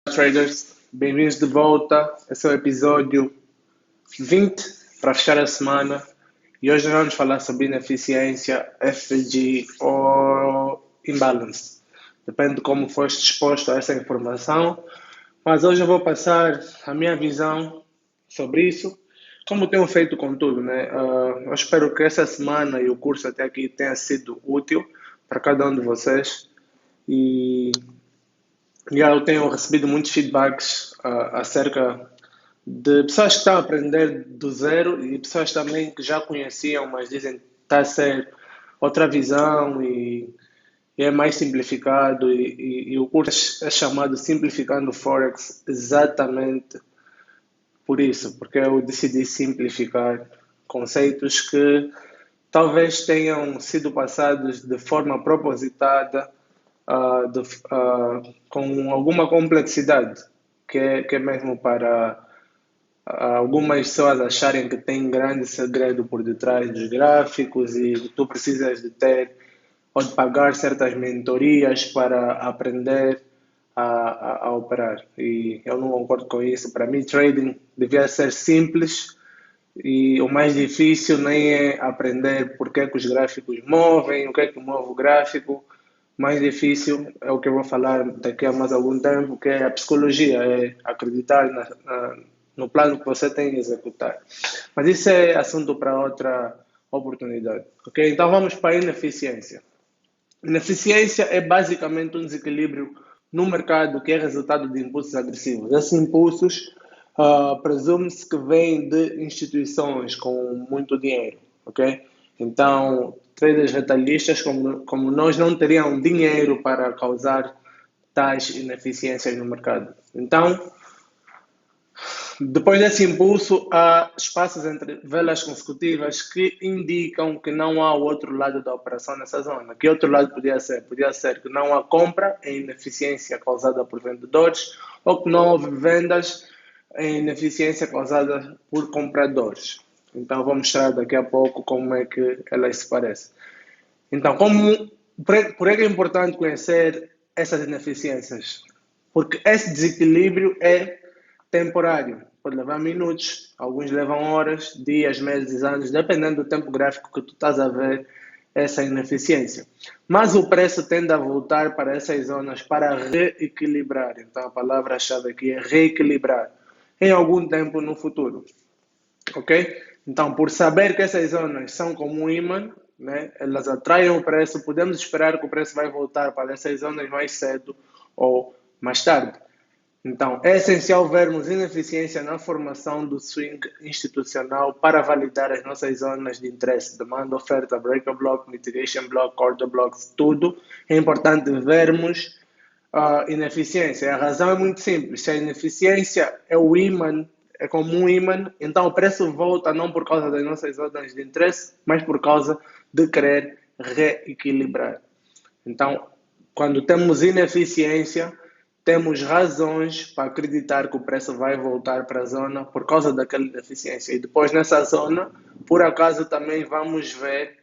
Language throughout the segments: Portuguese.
Traders, bem-vindos de volta. Esse é o episódio 20 para fechar a semana e hoje nós vamos falar sobre ineficiência, FG ou imbalance. Depende de como foste exposto a essa informação, mas hoje eu vou passar a minha visão sobre isso, como tenho feito com tudo, né? Eu espero que essa semana e o curso até aqui tenha sido útil para cada um de vocês e eu tenho recebido muitos feedbacks acerca de pessoas que estão a aprender do zero e pessoas também que já conheciam, mas dizem que está a ser outra visão e é mais simplificado. E o curso é chamado Simplificando Forex exatamente por isso, porque eu decidi simplificar conceitos que talvez tenham sido passados de forma propositada com alguma complexidade, que é mesmo para algumas pessoas acharem que tem grande segredo por detrás dos gráficos e que tu precisas de ter ou de pagar certas mentorias para aprender a operar. E eu não concordo com isso. Para mim, trading devia ser simples e o mais difícil nem é aprender porque é que os gráficos movem, o que é que move o gráfico. Mais difícil é o que eu vou falar daqui a mais algum tempo, que é a psicologia, é acreditar no plano que você tem de executar. Mas isso é assunto para outra oportunidade. Ok? Então vamos para a ineficiência. Ineficiência é basicamente um desequilíbrio no mercado que é resultado de impulsos agressivos. Esses impulsos presume-se que vêm de instituições com muito dinheiro, ok? Então, traders retalhistas como nós não teriam dinheiro para causar tais ineficiências no mercado. Então, depois desse impulso, há espaços entre velas consecutivas que indicam que não há o outro lado da operação nessa zona. Que outro lado podia ser? Podia ser que não há compra em ineficiência causada por vendedores ou que não houve vendas em ineficiência causada por compradores. Então, vou mostrar daqui a pouco como é que elas se parecem. Então, por que é importante conhecer essas ineficiências? Porque esse desequilíbrio é temporário. Pode levar minutos, alguns levam horas, dias, meses, anos, dependendo do tempo gráfico que tu estás a ver essa ineficiência. Mas o preço tende a voltar para essas zonas para reequilibrar. Então a palavra-chave aqui é reequilibrar em algum tempo no futuro. Ok? Então, por saber que essas zonas são como um imã, né, elas atraem o preço, podemos esperar que o preço vai voltar para essas zonas mais cedo ou mais tarde. Então, é essencial vermos ineficiência na formação do swing institucional para validar as nossas zonas de interesse, demanda, oferta, breaker block, mitigation block, order blocks, tudo. É importante vermos a ineficiência. A razão é muito simples. Se a ineficiência é o imã, é como um imã, então o preço volta não por causa das nossas zonas de interesse, mas por causa de querer reequilibrar. Então, quando temos ineficiência, temos razões para acreditar que o preço vai voltar para a zona por causa daquela deficiência. E depois nessa zona, por acaso, também vamos ver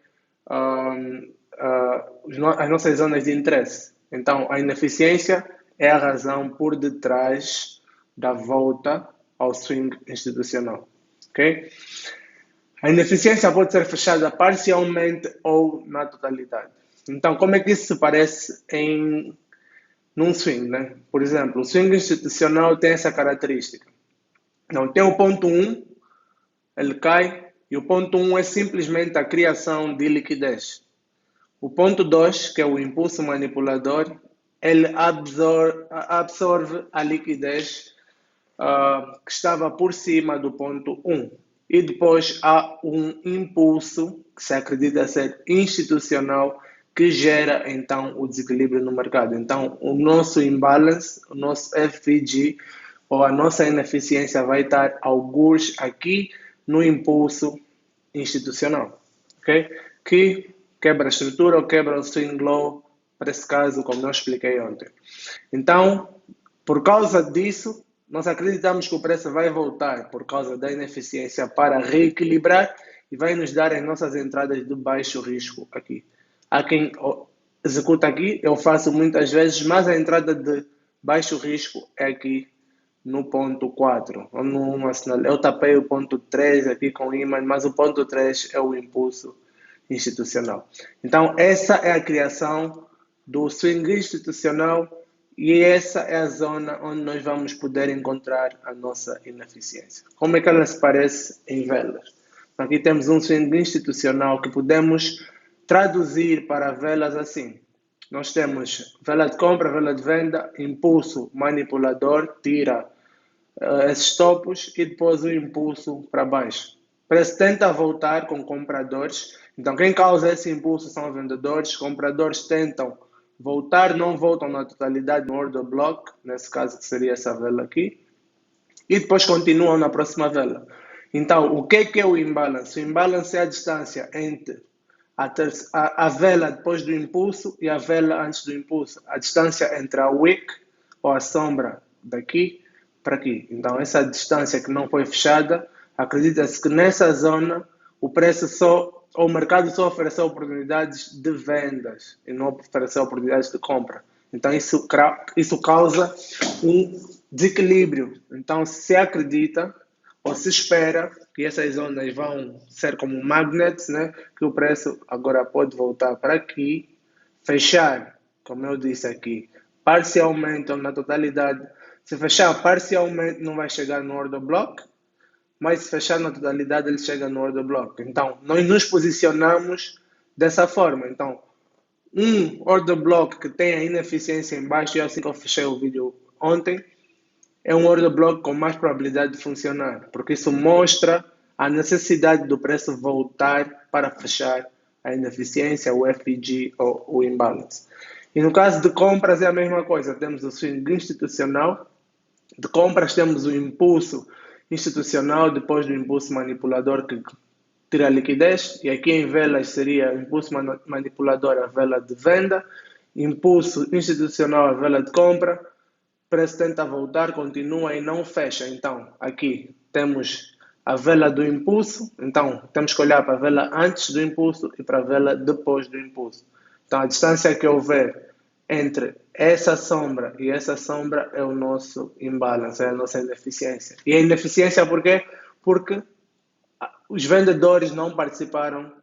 as nossas zonas de interesse. Então, a ineficiência é a razão por detrás da volta ao swing institucional. Okay? A ineficiência pode ser fechada parcialmente ou na totalidade. Então, como é que isso se parece num swing, né? Por exemplo, o swing institucional tem essa característica. Não tem o ponto 1, ele cai, e o ponto 1 é simplesmente a criação de liquidez. O ponto 2, que é o impulso manipulador, ele absorve a liquidez que estava por cima do ponto 1. E depois há um impulso, que se acredita ser institucional, que gera então o desequilíbrio no mercado. Então, o nosso imbalance, o nosso FG ou a nossa ineficiência vai estar alguns aqui no impulso institucional, ok? Que quebra a estrutura ou quebra o swing low, para esse caso, como eu expliquei ontem. Então, por causa disso, nós acreditamos que o preço vai voltar por causa da ineficiência para reequilibrar e vai nos dar as nossas entradas de baixo risco aqui. Há quem executa aqui, eu faço muitas vezes, mas a entrada de baixo risco é aqui no ponto 4. Eu tapei o ponto 3 aqui com imã, mas o ponto 3 é o impulso institucional. Então, essa é a criação do swing institucional e essa é a zona onde nós vamos poder encontrar a nossa ineficiência. Como é que ela se parece em velas? Aqui temos um swing institucional que podemos traduzir para velas assim. Nós temos vela de compra, vela de venda, impulso manipulador, tira esses topos e depois o impulso para baixo. O preço tenta voltar com compradores, então quem causa esse impulso são vendedores, compradores tentam voltar, não voltam na totalidade no order block, nesse caso que seria essa vela aqui, e depois continuam na próxima vela. Então, o que é o imbalance? O imbalance é a distância entre a vela depois do impulso e a vela antes do impulso. A distância entre a wick, ou a sombra, daqui para aqui. Então, essa distância que não foi fechada, acredita-se que nessa zona o mercado só ofereceu oportunidades de vendas e não ofereceu oportunidades de compra. Então, isso causa um desequilíbrio. Então, se acredita ou se espera que essas zonas vão ser como magnets, né? Que o preço agora pode voltar para aqui, fechar, como eu disse aqui, parcialmente ou na totalidade. Se fechar parcialmente, não vai chegar no order block, mas se fechar na totalidade, ele chega no order block. Então, nós nos posicionamos dessa forma. Então, um order block que tem a ineficiência em baixo, e assim que eu fechei o vídeo ontem, é um order block com mais probabilidade de funcionar, porque isso mostra a necessidade do preço voltar para fechar a ineficiência, o FEG ou o imbalance. E no caso de compras é a mesma coisa, temos o swing institucional, de compras temos o impulso institucional depois do impulso manipulador que tira a liquidez, e aqui em velas seria impulso manipulador a vela de venda, impulso institucional a vela de compra, preço tenta voltar, continua e não fecha. Então, aqui temos a vela do impulso. Então, temos que olhar para a vela antes do impulso e para a vela depois do impulso. Então, a distância que houver entre essa sombra e essa sombra é o nosso imbalance, é a nossa ineficiência. E a ineficiência por quê? Porque os vendedores não participaram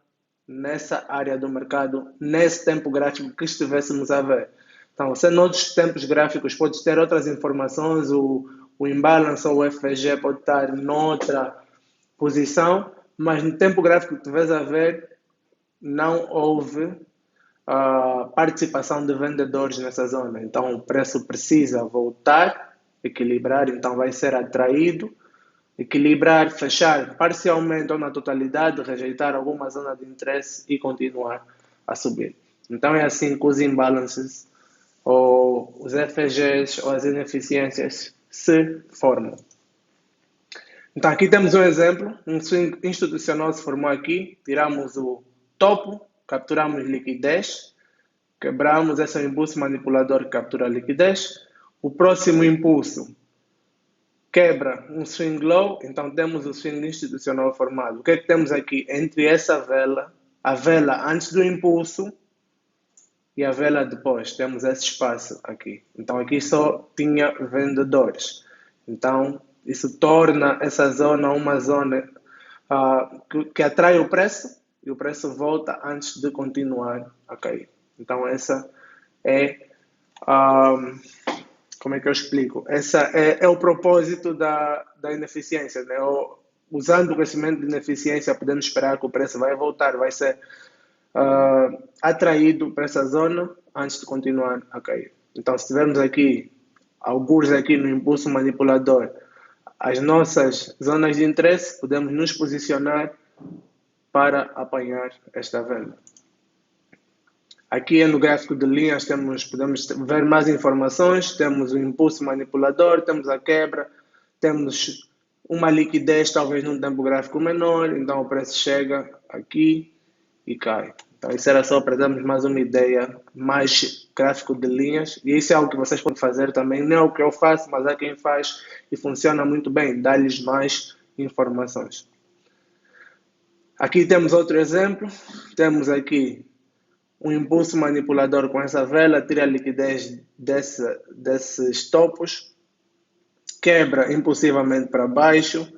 nessa área do mercado, nesse tempo gráfico que estivéssemos a ver. Então, você noutros tempos gráficos pode ter outras informações, o imbalance ou o FG pode estar noutra posição, mas no tempo gráfico que estiveres a ver, não houve participação de vendedores nessa zona. Então, o preço precisa voltar, equilibrar, então vai ser atraído, equilibrar, fechar parcialmente ou na totalidade, rejeitar alguma zona de interesse e continuar a subir. Então, é assim que os imbalances ou os FGs ou as ineficiências se formam. Então, aqui temos um exemplo, um swing institucional se formou aqui, tiramos o topo, capturamos liquidez, quebramos esse impulso manipulador que captura a liquidez, o próximo impulso quebra um swing low, então temos o swing institucional formado. O que é que temos aqui entre essa vela, a vela antes do impulso e a vela depois? Temos esse espaço aqui. Então aqui só tinha vendedores. Então isso torna essa zona uma zona que atrai o preço e o preço volta antes de continuar a cair. Então essa é como é que eu explico? Essa é o propósito da ineficiência, né? Usando o conhecimento de ineficiência, podemos esperar que o preço vai voltar, vai ser atraído para essa zona antes de continuar a cair. Então, se tivermos aqui, alguns aqui no impulso manipulador, as nossas zonas de interesse, podemos nos posicionar para apanhar esta vela. Aqui no gráfico de linhas podemos ver mais informações, temos o impulso manipulador, temos a quebra, temos uma liquidez talvez num tempo gráfico menor, então o preço chega aqui e cai. Então isso era só para darmos mais uma ideia, mais gráfico de linhas, e isso é algo que vocês podem fazer também, não é o que eu faço, mas há quem faz e funciona muito bem, dá-lhes mais informações. Aqui temos outro exemplo, temos aqui um impulso manipulador com essa vela, tira a liquidez desses topos, quebra impulsivamente para baixo,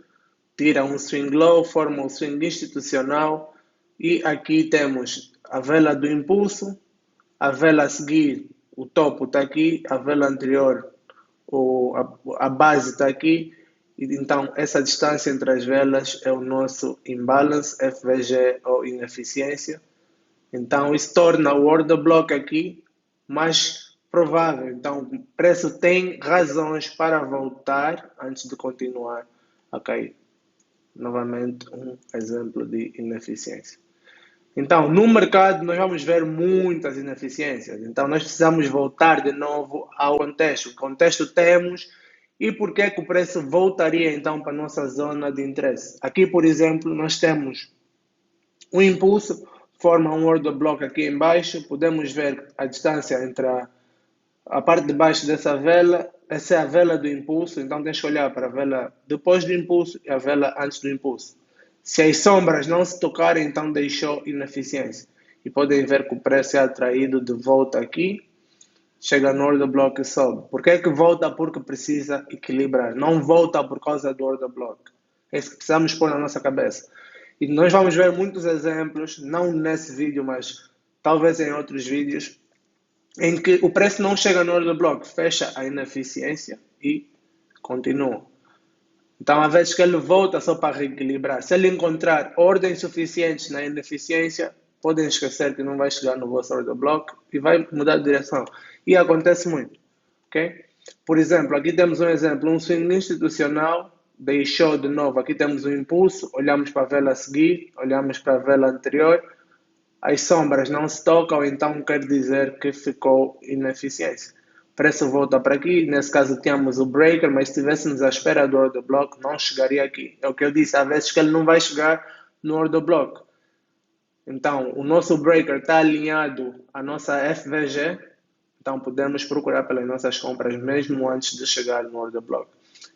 tira um swing low, forma um swing institucional e aqui temos a vela do impulso, a vela a seguir, o topo está aqui, a vela anterior, a base está aqui, e então essa distância entre as velas é o nosso imbalance, FVG ou ineficiência. Então isso torna o order block aqui mais provável. Então o preço tem razões para voltar antes de continuar a cair. Novamente um exemplo de ineficiência. Então, no mercado, nós vamos ver muitas ineficiências. Então, nós precisamos voltar de novo ao contexto. Que contexto temos e por que o preço voltaria, então, para a nossa zona de interesse. Aqui, por exemplo, nós temos um impulso, forma um order block aqui embaixo. Podemos ver a distância entre a parte de baixo dessa vela. Essa é a vela do impulso. Então, tens que olhar para a vela depois do impulso e a vela antes do impulso. Se as sombras não se tocarem, então deixou ineficiência. E podem ver que o preço é atraído de volta aqui, chega no order block e sobe. Por que é que volta? Porque precisa equilibrar. Não volta por causa do order block. É isso que precisamos pôr na nossa cabeça. E nós vamos ver muitos exemplos, não nesse vídeo, mas talvez em outros vídeos, em que o preço não chega no order block, fecha a ineficiência e continua. Então, às vezes que ele volta só para reequilibrar. Se ele encontrar ordens suficientes na ineficiência, podem esquecer que não vai chegar no vosso order block e vai mudar de direção. E acontece muito. Okay? Por exemplo, aqui temos um exemplo, um swing institucional, deixou de novo, aqui temos um impulso, olhamos para a vela a seguir, olhamos para a vela anterior, as sombras não se tocam, então quer dizer que ficou ineficiência. O preço volta para aqui, nesse caso tínhamos o breaker, mas se estivéssemos à espera do order block, não chegaria aqui. É o que eu disse, às vezes que ele não vai chegar no order block. Então, o nosso breaker está alinhado à nossa FVG, então podemos procurar pelas nossas compras mesmo antes de chegar no order block.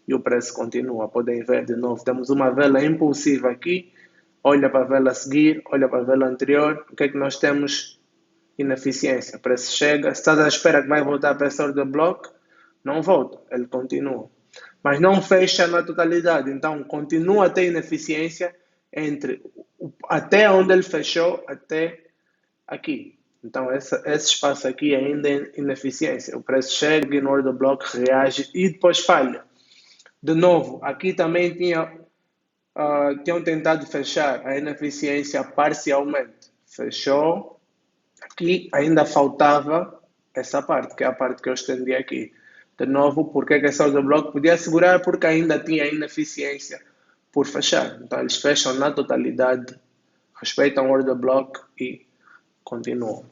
E o preço continua, podem ver de novo, temos uma vela impulsiva aqui, olha para a vela a seguir, olha para a vela anterior, o que é que nós temos? Ineficiência. O preço chega, se estás à espera que vai voltar para esse order block, não volta, ele continua. Mas não fecha na totalidade, então continua a ter ineficiência entre até onde ele fechou até aqui. Então esse espaço aqui ainda é ineficiência. O preço chega no order block, reage e depois falha. De novo, aqui também tinham tentado fechar a ineficiência parcialmente. Fechou. Aqui ainda faltava essa parte, que é a parte que eu estendi aqui. De novo, porque é que esse order block podia segurar? Porque ainda tinha ineficiência por fechar. Então eles fecham na totalidade, respeitam o order block e continuam.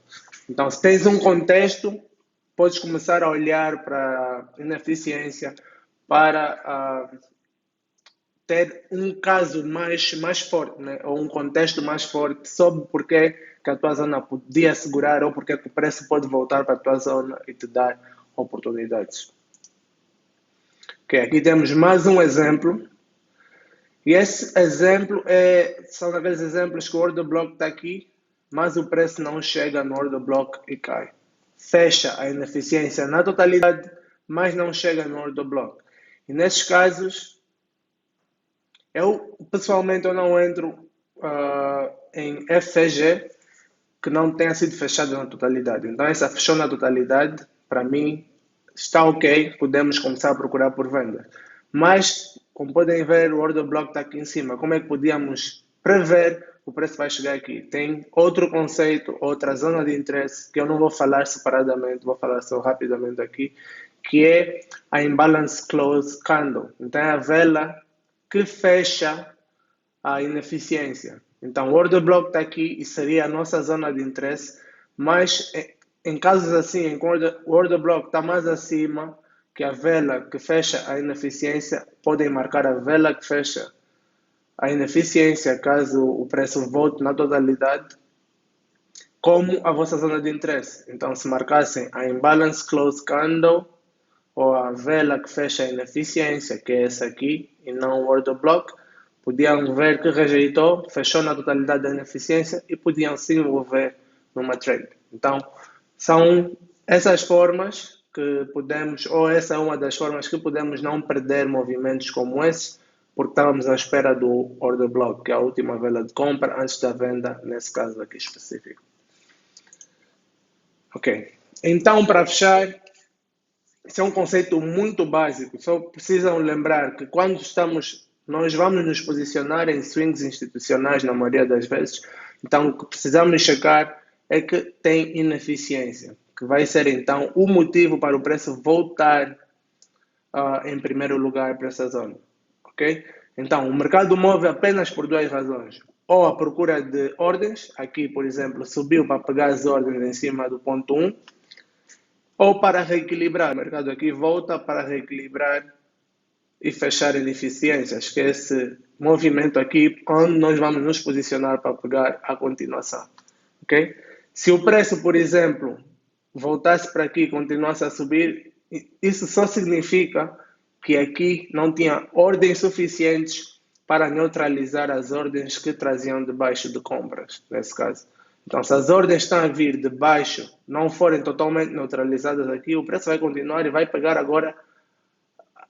Então se tens um contexto, podes começar a olhar para a ineficiência, para ter um caso mais forte, né? Ou um contexto mais forte sobre porque que a tua zona podia segurar ou porque o preço pode voltar para a tua zona e te dar oportunidades. Ok, aqui temos mais um exemplo. E esse exemplo são daqueles exemplos que o order block está aqui, mas o preço não chega no order block e cai. Fecha a ineficiência na totalidade, mas não chega no order block. E nesses casos, pessoalmente eu não entro em FVG que não tenha sido fechado na totalidade. Então essa fechou na totalidade, para mim está ok, podemos começar a procurar por venda. Mas, como podem ver, o order block está aqui em cima. Como é que podíamos prever o preço vai chegar aqui? Tem outro conceito, outra zona de interesse, que eu não vou falar separadamente, vou falar só rapidamente aqui, que é a Imbalance Close Candle. Então é a vela que fecha a ineficiência. Então o order block está aqui e seria a nossa zona de interesse, mas em casos assim, em que o order block está mais acima que a vela que fecha a ineficiência, podem marcar a vela que fecha a ineficiência caso o preço volte na totalidade como a vossa zona de interesse. Então se marcassem a Imbalance Close Candle ou a vela que fecha a ineficiência, que é essa aqui, e não o order block, podiam ver que rejeitou, fechou na totalidade da ineficiência e podiam se envolver numa trade. Então, são essas formas que podemos, ou essa é uma das formas que podemos não perder movimentos como esse, porque estávamos à espera do order block, que é a última vela de compra antes da venda, nesse caso aqui específico. Ok. Então, para fechar, esse é um conceito muito básico. Só precisam lembrar que quando nós vamos nos posicionar em swings institucionais na maioria das vezes. Então, o que precisamos checar é que tem ineficiência, que vai ser então o motivo para o preço voltar em primeiro lugar para essa zona, ok? Então, o mercado move apenas por duas razões. Ou a procura de ordens, aqui, por exemplo, subiu para pegar as ordens em cima do ponto 1, ou para reequilibrar. O mercado aqui volta para reequilibrar e fechar ineficiências, que é esse movimento aqui, onde nós vamos nos posicionar para pegar a continuação, ok? Se o preço, por exemplo, voltasse para aqui e continuasse a subir, isso só significa que aqui não tinha ordens suficientes para neutralizar as ordens que traziam de baixo de compras, nesse caso. Então, se as ordens estão a vir de baixo, não forem totalmente neutralizadas aqui, o preço vai continuar e vai pegar agora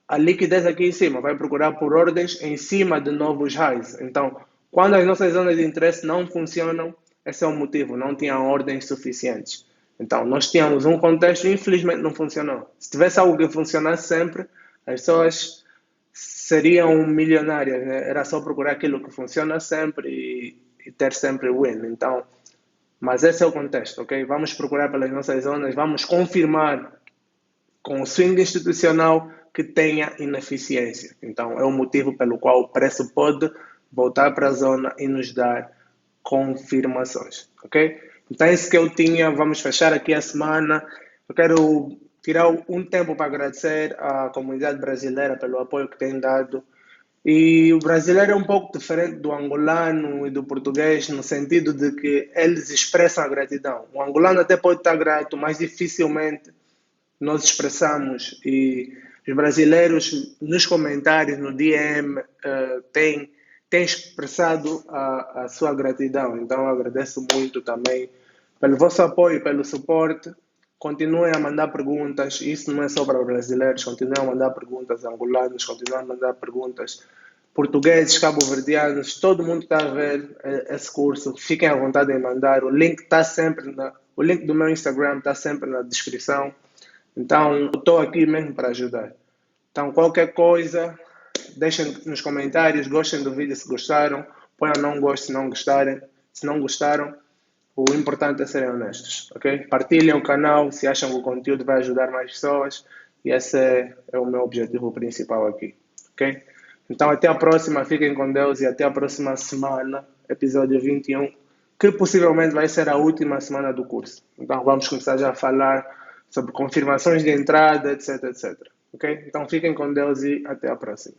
a liquidez aqui em cima, vai procurar por ordens em cima de novos highs. Então, quando as nossas zonas de interesse não funcionam, esse é o motivo, não tinham ordens suficientes. Então, nós tínhamos um contexto e infelizmente não funcionou. Se tivesse algo que funcionasse sempre, as pessoas seriam milionárias, né? Era só procurar aquilo que funciona sempre e ter sempre win. Então, mas esse é o contexto, ok? Vamos procurar pelas nossas zonas, vamos confirmar com o swing institucional que tenha ineficiência. Então, é o motivo pelo qual o preço pode voltar para a zona e nos dar confirmações, ok? Então, é isso que eu tinha. Vamos fechar aqui a semana. Eu quero tirar um tempo para agradecer à comunidade brasileira pelo apoio que tem dado. E o brasileiro é um pouco diferente do angolano e do português, no sentido de que eles expressam a gratidão. O angolano até pode estar grato, mas dificilmente nós expressamos. E os brasileiros, nos comentários, no DM, têm expressado a sua gratidão. Então, eu agradeço muito também pelo vosso apoio, pelo suporte. Continuem a mandar perguntas. Isso não é só para brasileiros. Continuem a mandar perguntas angolanos, continuem a mandar perguntas portugueses, cabo-verdianos. Todo mundo está a ver esse curso. Fiquem à vontade em mandar. O link está sempre o link do meu Instagram está sempre na descrição. Então, eu estou aqui mesmo para ajudar. Então, qualquer coisa, deixem nos comentários, gostem do vídeo se gostaram, ponham não gosto se não gostarem. Se não gostaram, o importante é serem honestos, ok? Partilhem o canal se acham que o conteúdo vai ajudar mais pessoas e esse é o meu objetivo principal aqui, ok? Então, até a próxima, fiquem com Deus e até a próxima semana, episódio 21, que possivelmente vai ser a última semana do curso. Então, vamos começar já a falar sobre confirmações de entrada, etc, etc. Ok? Então, fiquem com Deus e até a próxima.